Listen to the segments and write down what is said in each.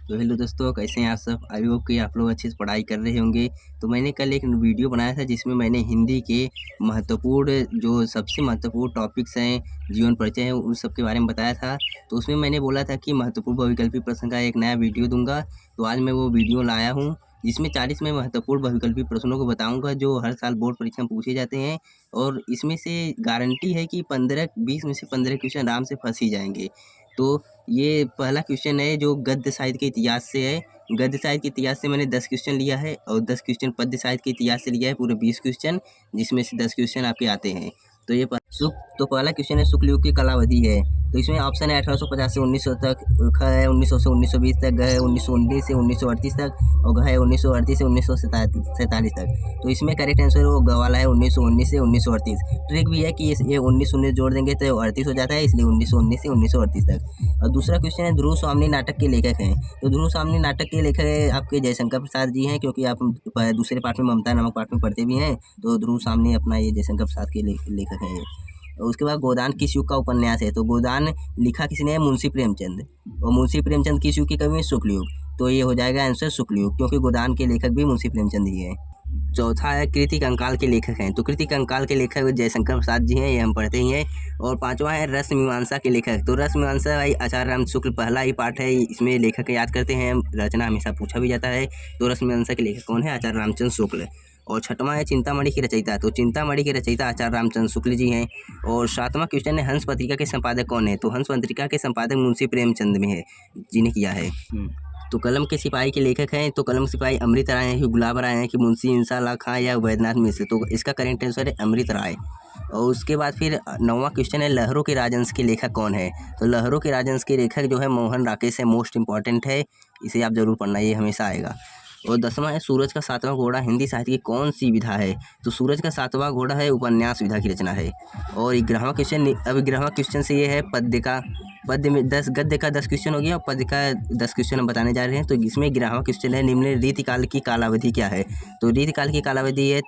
तो हेलो दोस्तों, कैसे हैं आप सब? आई होप कि आप लोग अच्छे से पढ़ाई कर रहे होंगे। तो मैंने कल एक वीडियो बनाया था जिसमें मैंने हिंदी के महत्वपूर्ण जो सबसे महत्वपूर्ण टॉपिक्स हैं, जीवन परिचय है, उन सब के बारे में बताया था। तो उसमें मैंने बोला था कि महत्वपूर्ण बहुविकल्पी प्रश्न का एक नया वीडियो दूँगा। तो आज मैं वो वीडियो लाया हूँ, जिसमें 40 मैं महत्वपूर्ण बहुविकल्पी प्रश्नों को बताऊँगा जो हर साल बोर्ड परीक्षा में पूछे जाते हैं। और इसमें से गारंटी है कि 15-20 में से 15 क्वेश्चन आराम से फँस ही जाएँगे। तो ये पहला क्वेश्चन है जो गद्य साहित्य के इतिहास से है। गद्य साहित्य के इतिहास से मैंने 10 क्वेश्चन लिया है और 10 क्वेश्चन पद्य साहित्य के इतिहास से लिया है, पूरे 20 क्वेश्चन, जिसमें से 10 क्वेश्चन आपके आते हैं। तो ये तो पहला क्वेश्चन है, शुक्ल युग की कालावधि है। तो इसमें ऑप्शन है 1850 से 1900 तक, ख है 1900 से 1920 तक, ग है 1919 से 1938 तक और घ है 1938 से 1947 तक। तो इसमें करेक्ट आंसर वो ग वाला है, 1919 से 1938। ट्रिक भी है कि ये 19 जोड़ देंगे तो 38 हो जाता है, इसलिए 1919 से 1938 तक। और दूसरा क्वेश्चन है, ध्रुव स्वामी नाटक के लेखक हैं। तो ध्रुव स्वामी नाटक के लेखक आपके जयशंकर प्रसाद जी हैं, क्योंकि आप दूसरे पार्ट में ममता नामक पार्ट में पढ़ते भी हैं। तो ध्रुव स्वामी अपना ये जयशंकर प्रसाद के लेखक हैं ये। उसके बाद गोदान किस युग का उपन्यास है? तो गोदान लिखा किसने है? मुंशी प्रेमचंद। और मुंशी प्रेमचंद किस युग के कवि हैं? शुक्ल युग। तो ये हो जाएगा आंसर शुक्ल युग, क्योंकि गोदान के लेखक भी मुंशी प्रेमचंद ही है। चौथा है, कृति कंकाल के लेखक हैं। तो कृति कंकाल के लेखक जयशंकर प्रसाद जी हैं, ये हम पढ़ते ही हैं। और पांचवा है, रस मीमांसा के लेखक। तो रस मीमांसा भाई आचार्य राम शुक्ल पहला ही पाठ है, इसमें लेखक याद करते हैं, रचना हमेशा पूछा भी जाता है। तो रस मीमांसा के लेखक कौन है? आचार्य रामचंद्र शुक्ल। और छठवां है, चिंतामणि की रचयिता। तो चिंतामणि के रचयिता आचार्य रामचंद्र शुक्ल जी हैं। और सातवां क्वेश्चन है, हंस पत्रिका के संपादक कौन है? तो हंस पत्रिका के संपादक मुंशी प्रेमचंद में है, जिन्हें किया है। तो कलम के सिपाही के लेखक हैं। तो कलम सिपाही अमृत राय हैं, गुलाब राय हैं, कि मुंशी इंसाला खां या वैद्यनाथ मिश्र। तो इसका करेक्ट आंसर है अमृत राय। और उसके बाद फिर 9वां क्वेश्चन है, लहरों के राजहंस के लेखक कौन है? तो लहरों के राजहंस के लेखक जो है मोहन राकेश है, मोस्ट इंपॉर्टेंट है, इसे आप जरूर पढ़ना, ये हमेशा आएगा। और 10वां है, सूरज का सातवां घोड़ा हिंदी साहित्य की कौन सी विधा है? तो सूरज का सातवां घोड़ा है, उपन्यास विधा की रचना है। और 11वां क्वेश्चन, अब 11वां क्वेश्चन से ये है, पद्य में 10, गद्य का 10 क्वेश्चन हो गया और पद्य का 10 क्वेश्चन हम बताने जा रहे हैं। तो इसमें 11वां क्वेश्चन है, निम्न रीतिकाल की कालावधि क्या है? तो रीतिकाल की कालावधि है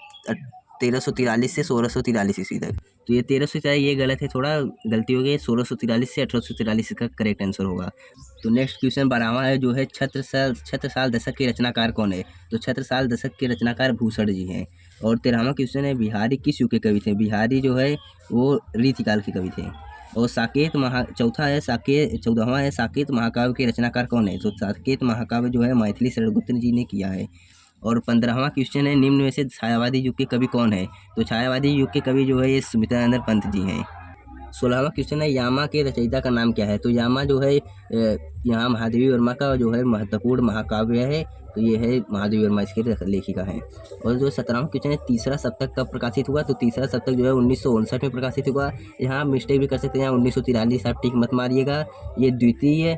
1343 से 1643 ईस्वी तक। तो ये 1300, ये गलत है, थोड़ा गलती हो गई, 1643 से 1843 का करेक्ट आंसर होगा। तो नेक्स्ट क्वेश्चन 12वां है, जो है छत्रसाल दशक के रचनाकार कौन है? तो छत्रसाल दशक के रचनाकार भूषण जी हैं। और 13वां क्वेश्चन है, बिहारी किस युग के कवि थे? बिहारी जो है वो रीतिकाल के कवि थे। और चौथा है, 14वां है, साकेत महाकाव्य के रचनाकार कौन है? तो साकेत महाकाव्य जो है मैथिली शरणगुप्त जी ने किया है। और 15वां क्वेश्चन है, निम्न में से छायावादी युग के कवि कौन है? तो छायावादी युग के कवि जो है ये सुमित्रानंद पंत जी हैं। 16वां क्वेश्चन है, यामा के रचयिता का नाम क्या है? तो यामा जो है यहाँ महादेवी वर्मा का जो है महत्वपूर्ण महाकाव्य है, तो ये है महादेवी वर्मा इसके लेखिका हैं। और जो 17वां क्वेश्चन है, तीसरा सप्तक कब प्रकाशित हुआ? तो तीसरा सप्तक जो है 1959 में प्रकाशित हुआ। यहाँ मिस्टेक भी कर सकते हैं, यहाँ 1943 आप टिक मत मारिएगा। ये द्वितीय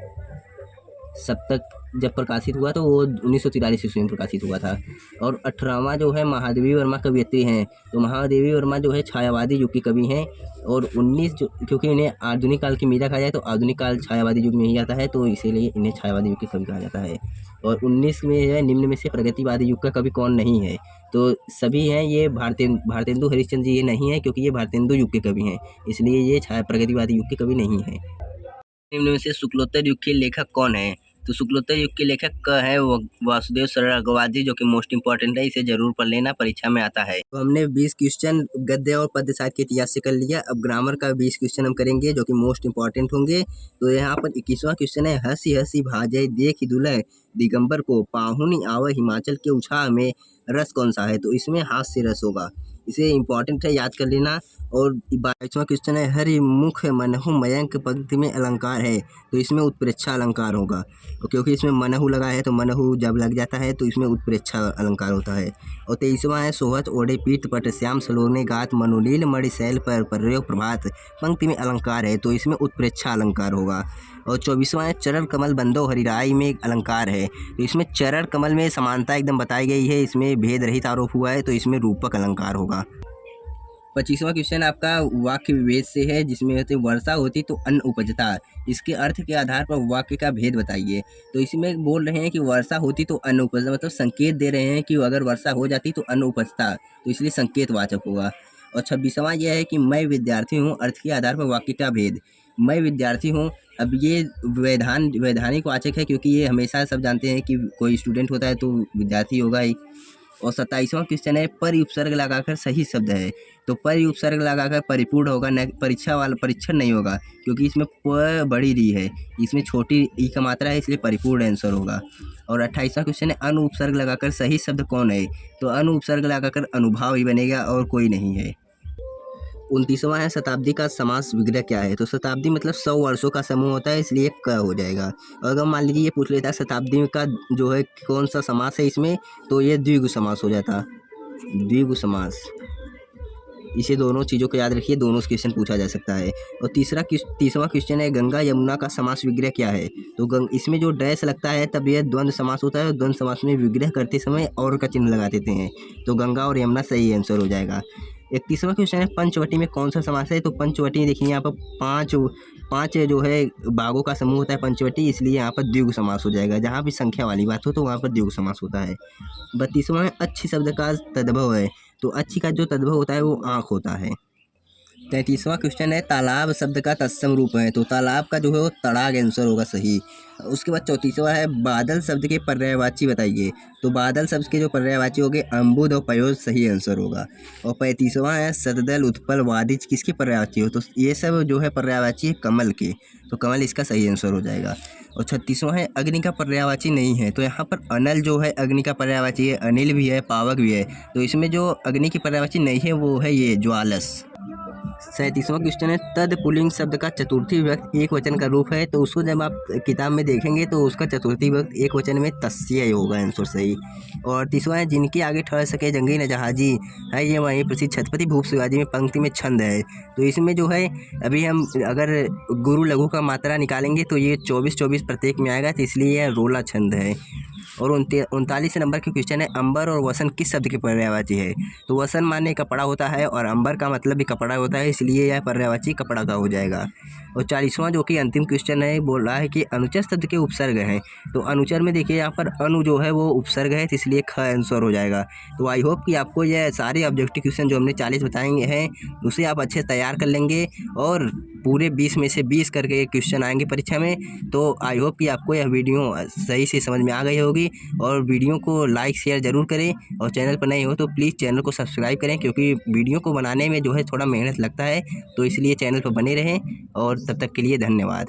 सप्तक जब प्रकाशित हुआ तो वो 1943 ईस्वी में प्रकाशित हुआ था। और 18वां जो है, महादेवी वर्मा कवयित्री हैं। तो महादेवी वर्मा जो है छायावादी युग के कवि हैं। और 19 जो, क्योंकि इन्हें आधुनिक काल की मीरा कहा जाए तो आधुनिक काल छायावादी युग में ही आता है, तो इसीलिए इन्हें छायावादी युग के कवि कहा जाता है। और 19 में है, निम्न में से प्रगतिवादी युग का कवि कौन नहीं है? तो सभी हैं, ये भारतेंदु हरिश्चंद्र जी ये नहीं है, क्योंकि ये भारतेंदु युग के कवि हैं, इसलिए ये प्रगतिवादी युग के कवि नहीं है। निम्न में से शुक्लोत्तर युग के लेखक कौन है? तो शुक्लोत्तर युग के लेखक का है वासुदेव सरल अग्रवाल जी, जो कि मोस्ट इंपॉर्टेंट है, इसे जरूर पढ़ लेना, परीक्षा में आता है। तो हमने 20 क्वेश्चन गद्य और पद्य साहित्य के इतिहास से कर लिया। अब ग्रामर का 20 क्वेश्चन हम करेंगे, जो कि मोस्ट इंपॉर्टेंट होंगे। तो यहाँ पर 21वां क्वेश्चन है, हंसी हंसी भाजय देख दुलह दिगंबर को, पाहुनी आवे हिमाचल के उछाह में, रस कौन सा है? तो इसमें हास्य रस होगा, इसे इंपॉर्टेंट है, याद कर लेना। और 22वां क्वेश्चन है, हरि मुख मनहु मयंक पंक्ति में अलंकार है। तो इसमें उत्प्रेक्षा अलंकार होगा, और क्योंकि इसमें मनहु लगा है तो मनहु जब लग जाता है तो इसमें उत्प्रेक्षा अलंकार होता है। और 23वां है, सोहत ओढ़े पीत पट श्याम सलोने गात मनोलील मणिशैल पर प्रयोग प्रभात, पंक्ति में अलंकार है, तो इसमें उत्प्रेक्षा अलंकार होगा। और 24वां है, चरण कमल बंदो हरिराई में एक अलंकार है। तो इसमें चरण कमल में समानता एकदम बताई गई है, इसमें भेद रहित आरोप हुआ है, तो इसमें रूपक अलंकार होगा। 25वां क्वेश्चन आपका वाक्य विभेद से है, जिसमें होते वर्षा होती तो अन्न उपजता, इसके अर्थ के आधार पर वाक्य का भेद बताइए। तो इसमें बोल रहे हैं कि वर्षा होती तो अन्न उपजता, मतलब संकेत दे रहे हैं कि अगर वर्षा हो जाती तो अन्न उपजता, तो इसलिए संकेतवाचक होगा। और 26वां यह है कि मैं विद्यार्थी हूँ, अर्थ के आधार पर वाक्य का भेद। मैं विद्यार्थी हूँ अब ये वैधानिक वाचक है, क्योंकि ये हमेशा सब जानते हैं कि कोई स्टूडेंट होता है तो विद्यार्थी होगा ही। और 27वां क्वेश्चन है, पर उपसर्ग लगाकर सही शब्द है। तो पर उपसर्ग लगाकर परिपूर्ण होगा, न परीक्षण नहीं होगा, क्योंकि इसमें प बड़ी री है, इसमें छोटी ई का मात्रा है, इसलिए परिपूर्ण आंसर होगा। और 28वां क्वेश्चन है, अनु उपसर्ग लगाकर सही शब्द कौन है। तो अनु उपसर्ग लगाकर अनुभाव ही बनेगा और कोई नहीं है। 29वां है, शताब्दी का समास विग्रह क्या है। तो शताब्दी मतलब 100 वर्षों का समूह होता है, इसलिए क हो जाएगा। और अगर मान लीजिए ये पूछ लेता है शताब्दी का जो है कौन सा समास है इसमें, तो ये द्विगु समास हो जाता, द्विगु समास। इसे दोनों चीज़ों को याद रखिए, दोनों से क्वेश्चन पूछा जा सकता है। और 30वां क्वेश्चन है, गंगा यमुना का समास विग्रह क्या है। तो इसमें जो डैश लगता है तब यह द्वंद्व समास होता है, द्वंद्व समास में विग्रह करते समय और का चिन्ह लगा देते हैं। तो गंगा और यमुना सही आंसर हो जाएगा। 31वां क्वेश्चन है, पंचवटी में कौन सा समास है। तो पंचवटी देखिए यहाँ पर पाँच जो है बागों का समूह होता है पंचवटी, इसलिए यहाँ पर द्विगु समास हो जाएगा। जहाँ भी संख्या वाली बात हो तो वहाँ पर द्विगु समास होता है। 32वां है, अच्छी शब्द का तद्भव है। तो अच्छी का जो तद्भव होता है वो आँख होता है। 33वां क्वेश्चन है, तालाब शब्द का तत्सम रूप है। तो तालाब का जो है वो तड़ाग आंसर होगा सही। उसके बाद 34वां है, बादल शब्द के पर्यायवाची बताइए। तो बादल शब्द के जो पर्यायवाची होंगे अम्बुद और पयोज सही आंसर होगा। और 35वां है, सददल उत्पल वादिज किसके पर्यायवाची हो। तो ये सब जो है पर्यायवाची है कमल के, तो कमल इसका सही आंसर हो जाएगा। और 36वां है, अग्नि का पर्यायवाची नहीं है। तो यहाँ पर अनल जो है अग्नि का पर्यायवाची है, अनिल भी है, पावक भी है। तो इसमें जो अग्नि की पर्यायवाची नहीं है वो है ये ज्वालस। 37वां क्वेश्चन है, तद पुल्लिंग शब्द का चतुर्थी विभक्ति एक वचन का रूप है। तो उसको जब आप किताब में देखेंगे तो उसका चतुर्थी विभक्ति एक वचन में तस्य होगा आंसर सही। और 30वां है, जिनके आगे ठहर सके जंगी न जहाजी है, ये वहीं प्रसिद्ध छत्रपति भूप शिवाजी में पंक्ति में छंद है। तो इसमें जो है अभी हम अगर गुरु लघु का मात्रा निकालेंगे तो ये 24-24 प्रत्येक में आएगा, तो इसलिए यह रोला छंद है। और 39 नंबर के क्वेश्चन है, अंबर और वसन किस शब्द के पर्यायवाची है। तो वसन माने कपड़ा होता है और अंबर का मतलब भी कपड़ा होता है, इसलिए यह पर्यायवाची कपड़ा का हो जाएगा। और 40वां जो कि अंतिम क्वेश्चन है, बोल रहा है कि अनुचर शब्द के उपसर्ग हैं। तो अनुचर में देखिए यहाँ पर अनु जो है वो उपसर्ग है, तो इसलिए ख आंसर हो जाएगा। तो आई होप कि आपको यह सारे ऑब्जेक्टिव क्वेश्चन जो हमने 40 बताएंगे हैं उसे आप अच्छे से तैयार कर लेंगे और पूरे 20 में से 20 करके क्वेश्चन आएंगे परीक्षा में। तो आई होप कि आपको यह वीडियो सही से समझ में आ गई होगी। और वीडियो को लाइक शेयर ज़रूर करें, और चैनल पर नए हो तो प्लीज़ चैनल को सब्सक्राइब करें, क्योंकि वीडियो को बनाने में जो है थोड़ा मेहनत लगता है, तो इसलिए चैनल पर बने रहें। और तब तक के लिए धन्यवाद।